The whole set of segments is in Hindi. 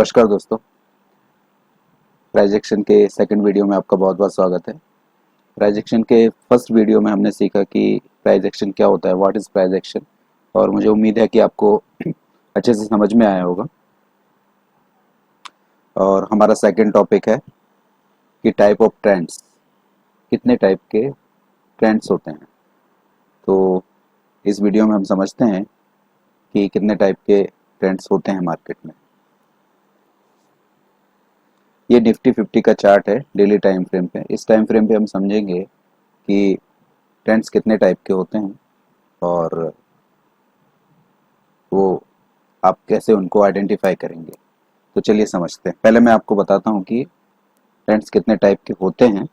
नमस्कार दोस्तों। प्राइस एक्शन के सेकंड वीडियो में आपका बहुत बहुत स्वागत है। प्राइस एक्शन के फर्स्ट वीडियो में हमने सीखा कि प्राइस एक्शन क्या होता है, व्हाट इज़ प्राइस एक्शन, और मुझे उम्मीद है कि आपको अच्छे से समझ में आया होगा। और हमारा सेकंड टॉपिक है कि टाइप ऑफ ट्रेंड्स, कितने टाइप के ट्रेंड्स होते हैं। तो इस वीडियो में हम समझते हैं कि कितने टाइप के ट्रेंड्स होते हैं मार्केट में। ये निफ्टी 50 का चार्ट है डेली टाइम फ्रेम पे। इस टाइम फ्रेम पे हम समझेंगे कि ट्रेंड्स कितने टाइप के होते हैं और वो आप कैसे उनको आइडेंटिफाई करेंगे। तो चलिए समझते हैं। पहले मैं आपको बताता हूँ कि ट्रेंड्स कितने टाइप के होते हैं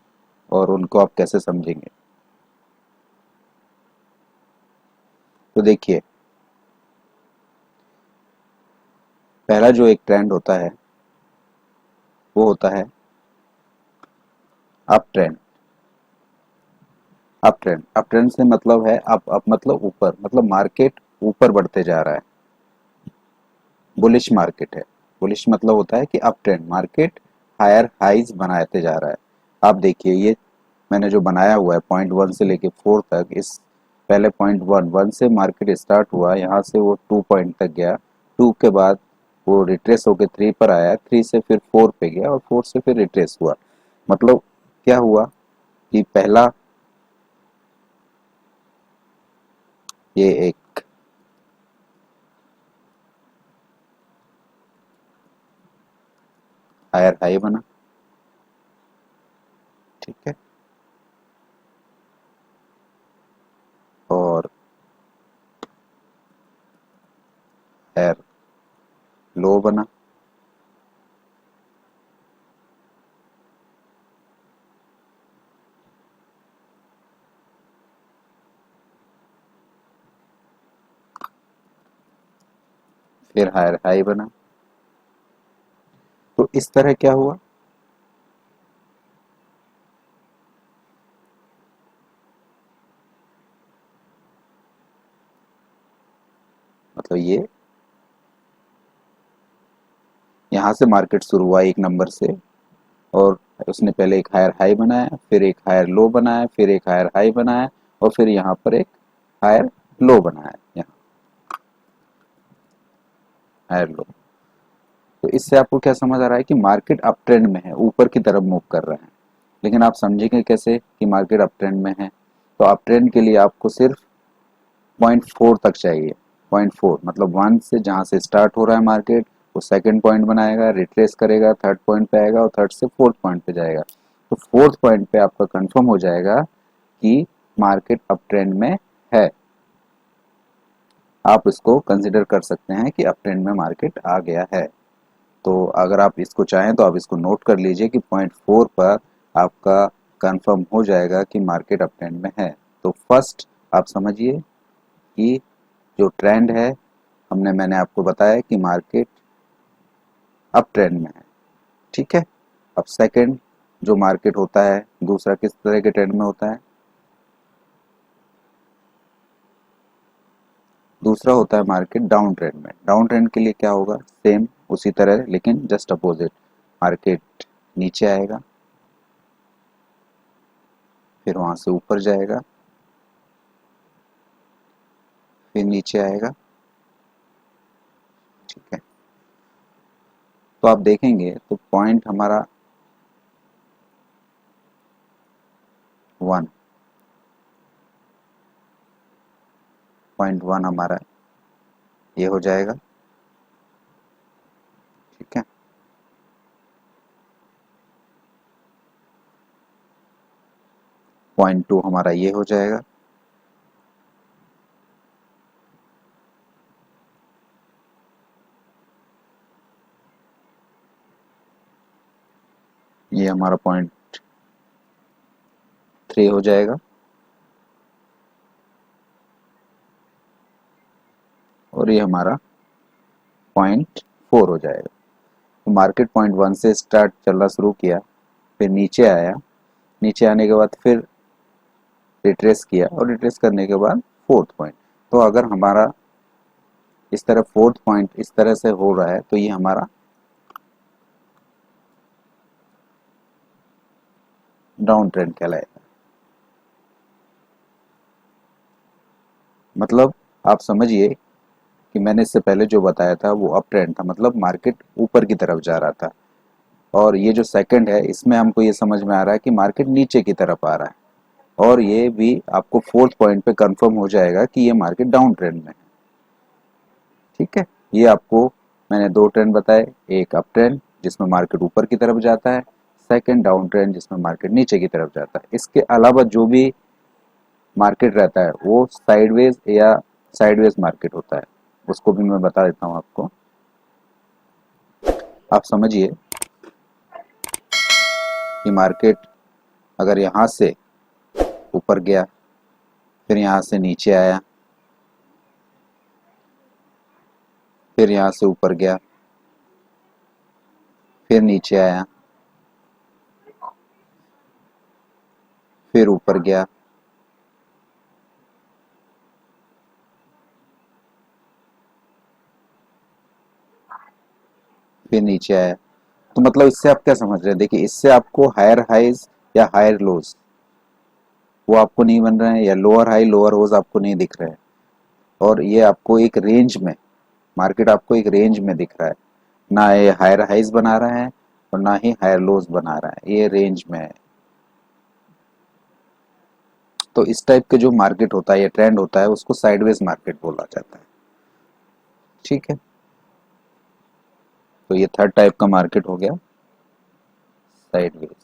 और उनको आप कैसे समझेंगे। तो देखिए, पहला जो एक ट्रेंड होता है वो होता है अप ट्रेंड। अप ट्रेंड से मतलब है अप मतलब ऊपर, मतलब मार्केट ऊपर बढ़ते जा रहा है। बुलिश मार्केट है। बुलिश मतलब होता है कि up trend, market higher highs बनाते जा रहा है। आप देखिए, ये मैंने जो बनाया हुआ है पॉइंट 1 से लेके 4 तक, इस पहले पॉइंट 1 से मार्केट स्टार्ट हुआ, यहाँ से वो 2 पॉइंट तक गया। 2 के बाद वो रिट्रेस होके 3 पर आया, 3 से फिर 4 पे गया और 4 से फिर रिट्रेस हुआ। मतलब क्या हुआ कि पहला ये एक हायर हाई बना, ठीक है, और हायर लो बना, फिर हायर हाई बना। तो इस तरह क्या हुआ, मतलब ये यहाँ से मार्केट शुरू हुआ एक नंबर से, और उसने पहले एक हायर हाई बनाया, फिर एक हायर लो बनाया, फिर एक हायर हाई बनाया, और फिर यहाँ पर एक हायर लो बनाया, यहाँ हायर लो। तो इससे आपको क्या समझ आ रहा है कि मार्केट अप ट्रेंड में है, ऊपर की तरफ मूव कर रहे हैं। लेकिन आप समझेंगे कैसे कि मार्केट अप ट्रेंड में है। तो अप ट्रेंड के लिए आपको सिर्फ 0.4 तक चाहिए। 0.4 मतलब 1 से जहाँ से स्टार्ट हो रहा है मार्केट, वो सेकंड पॉइंट बनाएगा, रिट्रेस करेगा, थर्ड पॉइंट पे आएगा और थर्ड से फोर्थ पॉइंट पे जाएगा। तो फोर्थ पॉइंट पे आपका कंफर्म हो जाएगा कि मार्केट अप ट्रेंड में है। आप इसको कंसिडर कर सकते हैं कि अप ट्रेंड में मार्केट आ गया है। तो अगर आप इसको चाहें तो आप इसको नोट कर लीजिए कि 0.4 पर आपका कंफर्म हो जाएगा कि मार्केट अप ट्रेंड में है। तो फर्स्ट आप समझिए कि जो ट्रेंड है, मैंने आपको बताया कि मार्केट अप ट्रेंड में है, ठीक है। अब सेकंड जो मार्केट होता है, दूसरा किस तरह के ट्रेंड में होता है, दूसरा होता है मार्केट डाउन ट्रेंड में। डाउन ट्रेंड के लिए क्या होगा, सेम उसी तरह लेकिन जस्ट अपोजिट। मार्केट नीचे आएगा, फिर वहां से ऊपर जाएगा, फिर नीचे आएगा, ठीक है। तो आप देखेंगे तो पॉइंट हमारा 1, पॉइंट 1 हमारा ये हो जाएगा, ठीक है। पॉइंट 2 हमारा ये हो जाएगा, ये हमारा पॉइंट 3 हो जाएगा, और ये हमारा पॉइंट 4 हो जाएगा। तो मार्केट पॉइंट 1 से स्टार्ट चलना शुरू किया, फिर नीचे आया, नीचे आने के बाद फिर रिट्रेस किया, और रिट्रेस करने के बाद फोर्थ पॉइंट। तो अगर हमारा इस तरह फोर्थ पॉइंट इस तरह से हो रहा है तो ये हमारा डाउन ट्रेंड कहलाएगा। मतलब आप समझिए कि मैंने इससे पहले जो बताया था वो अप ट्रेंड था, मतलब मार्केट ऊपर की तरफ जा रहा था। और ये जो सेकंड है इसमें हमको ये समझ में आ रहा है कि मार्केट नीचे की तरफ आ रहा है। और ये भी आपको फोर्थ पॉइंट पे कंफर्म हो जाएगा कि ये मार्केट डाउन ट्रेंड में है। ठीक है, ये आपको मैंने दो ट्रेंड बताए, एक अप ट्रेंड जिसमें मार्केट ऊपर की तरफ जाता है, सेकंड डाउन ट्रेंड जिसमें मार्केट नीचे की तरफ जाता है। इसके अलावा जो भी मार्केट रहता है वो साइडवेज या साइडवेज मार्केट होता है, उसको भी मैं बता देता हूँ आपको। आप समझिए कि मार्केट अगर यहाँ से ऊपर गया, फिर यहाँ से नीचे आया, फिर यहाँ से ऊपर गया, फिर नीचे आया, फिर ऊपर गया, फिर नीचे आया। तो मतलब इससे आप क्या समझ रहे हैं? देखिए, इससे आपको हायर हाइज या हायर लोज वो आपको नहीं बन रहे हैं, या लोअर हाई लोअर लोज आपको नहीं दिख रहे हैं। और ये आपको एक रेंज में, मार्केट आपको एक रेंज में दिख रहा है। ना ये हायर हाइज बना रहा है और ना ही हायर लोज बना रहा है, ये रेंज में है। तो इस टाइप के जो मार्केट होता है, ये ट्रेंड होता है, उसको साइडवेज मार्केट बोला जाता है। ठीक है, तो ये थर्ड टाइप का मार्केट हो गया, साइडवेज।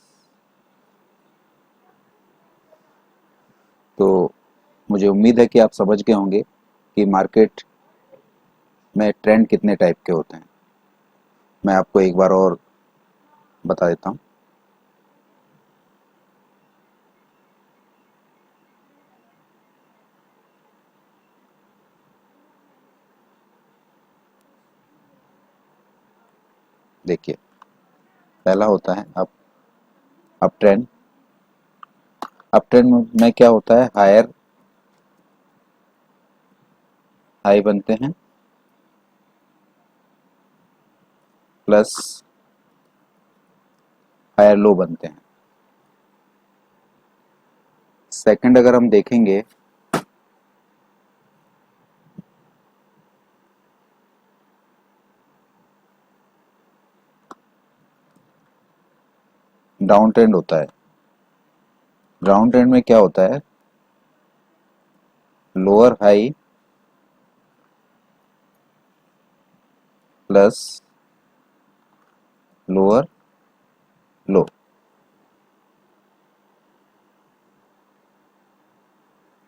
तो मुझे उम्मीद है कि आप समझ गए होंगे कि मार्केट में ट्रेंड कितने टाइप के होते हैं। मैं आपको एक बार और बता देता हूँ। देखिए, पहला होता है अप ट्रेंड। अप ट्रेंड में क्या होता है, हायर हाई बनते हैं, प्लस हायर लो बनते हैं। सेकंड अगर हम देखेंगे, डाउन ट्रेंड होता है। डाउन ट्रेंड में क्या होता है, लोअर हाई प्लस लोअर लो,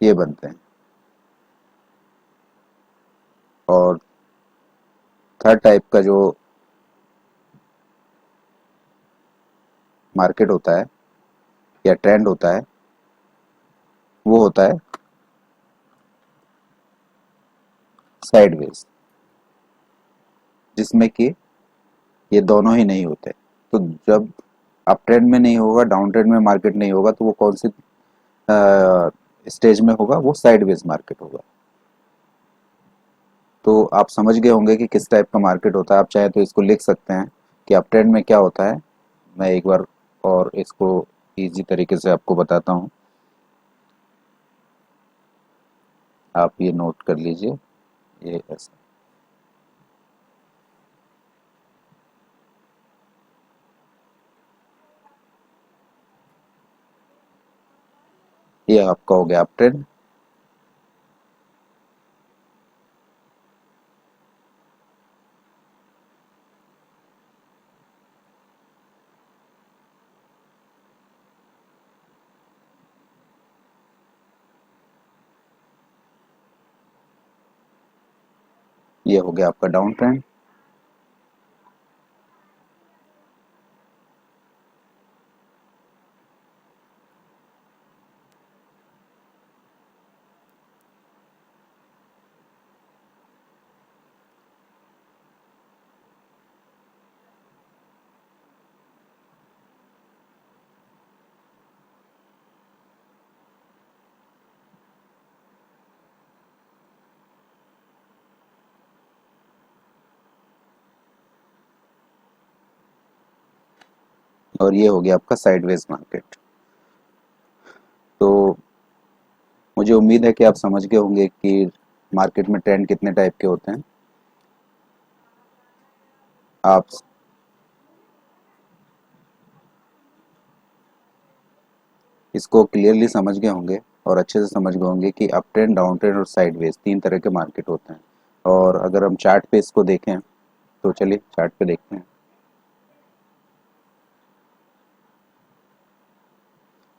ये बनते हैं। और थर्ड टाइप का जो मार्केट होता है या ट्रेंड होता है वो होता है साइडवेज, जिसमें कि ये दोनों ही नहीं होते। तो जब अप ट्रेंड में नहीं होगा, डाउन ट्रेंड में मार्केट नहीं होगा, तो वो कौन सी स्टेज में होगा, वो साइडवेज मार्केट होगा। तो आप समझ गए होंगे कि किस टाइप का मार्केट होता है। आप चाहे तो इसको लिख सकते हैं कि अप ट्रेंड में क्या होता है। मैं एक बार और इसको इजी तरीके से आपको बताता हूँ, आप ये नोट कर लीजिए। ये ऐसा, ये आपका हो गया अप ट्रेंड। ये हो गया आपका डाउन ट्रेंड। और ये हो गया आपका साइडवेज मार्केट। मुझे उम्मीद है कि आप समझ गए होंगे कि मार्केट में ट्रेंड कितने टाइप के होते हैं। आप इसको क्लियरली समझ गए होंगे और अच्छे से समझ गए होंगे कि अप ट्रेंड, डाउन ट्रेंड और साइडवेज 3 तरह के मार्केट होते हैं। और अगर हम चार्ट पे इसको देखें तो चलिए चार्ट पे देखते हैं।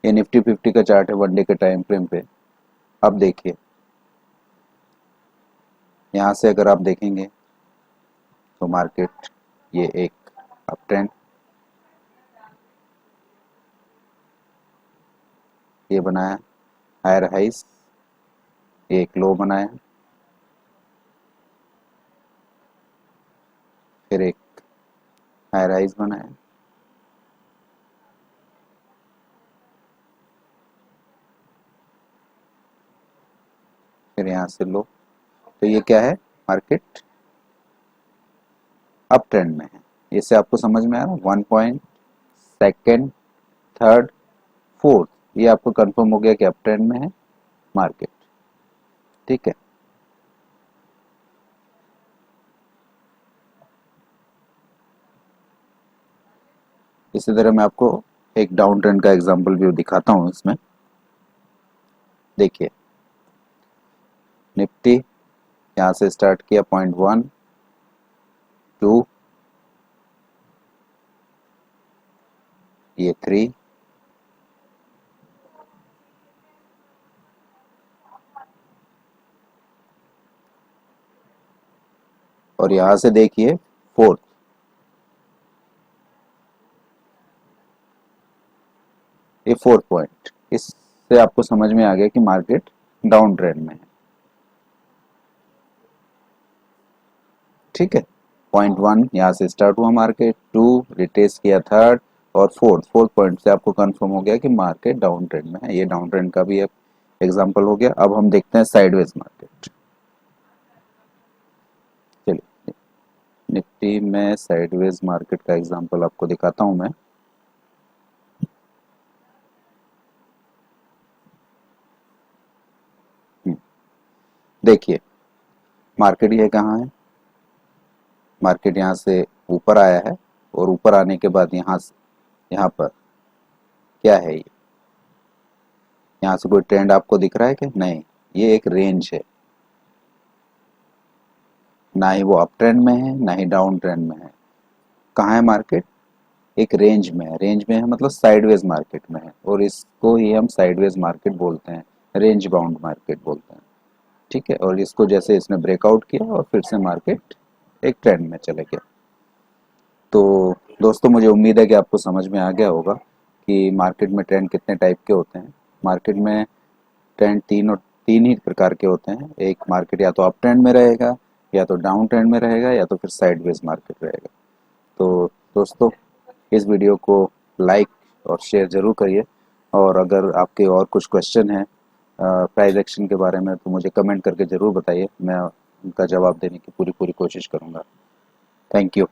ये निफ्टी 50 का चार्ट है 1 डे के टाइम फ्रेम पे। अब देखिए यहाँ से अगर आप देखेंगे तो मार्केट ये एक अप ट्रेंड, ये बनाया हायर हाइस, ये एक लो बनाया, फिर एक हायर हाइस बनाया, फिर यहाँ से लो। तो ये क्या है, मार्केट अप ट्रेंड में है। इससे आपको समझ में आ रहा है। 1 पॉइंट, सेकेंड, थर्ड, फोर्थ, ये आपको कंफर्म हो गया कि अप ट्रेंड में है मार्केट। ठीक है, इसी तरह मैं आपको एक डाउन ट्रेंड का एग्जांपल भी दिखाता हूँ इसमें। देखिए निफ्टी यहाँ से स्टार्ट किया 0.1, 2, ये 3, और यहाँ से देखिए 4, ये 4 पॉइंट। इससे आपको समझ में आ गया कि मार्केट डाउन ट्रेंड में है। ठीक है, 0.1 यहाँ से स्टार्ट हुआ मार्केट, 2 रिटेस्ट किया थर्ड, और फोर्थ पॉइंट से आपको कंफर्म हो गया कि मार्केट डाउन ट्रेंड में है। ये डाउन ट्रेंड का भी एक एग्जांपल हो गया। अब हम देखते हैं साइडवेज मार्केट। चलिए निफ्टी में साइडवेज मार्केट का एग्जांपल आपको दिखाता हूं मैं। देखिए मार्केट ये कहाँ है, मार्केट यहाँ से ऊपर आया है, और ऊपर आने के बाद यहाँ पर क्या है, ये यहाँ से कोई ट्रेंड आपको दिख रहा है कि नहीं, ये एक रेंज है। ना ही वो अप ट्रेंड में है ना ही डाउन ट्रेंड में है। कहाँ है मार्केट, एक रेंज में है। रेंज में है मतलब साइडवेज मार्केट में है, और इसको ही हम साइडवेज मार्केट बोलते हैं, रेंज बाउंड मार्केट बोलते हैं। ठीक है, और इसको जैसे इसने ब्रेकआउट किया और फिर से मार्केट एक ट्रेंड में चले गया। तो दोस्तों मुझे उम्मीद है कि आपको समझ में आ गया होगा कि मार्केट में ट्रेंड कितने टाइप के होते हैं। मार्केट में ट्रेंड तीन ही प्रकार के होते हैं। एक मार्केट या तो अप ट्रेंड में रहेगा, या तो डाउन ट्रेंड में रहेगा, या तो फिर साइडवेज मार्केट रहेगा। तो दोस्तों इस वीडियो को लाइक और शेयर ज़रूर करिए, और अगर आपके और कुछ क्वेश्चन हैं प्राइस एक्शन के बारे में तो मुझे कमेंट करके ज़रूर बताइए। मैं उनका जवाब देने की पूरी कोशिश करूँगा। Thank you.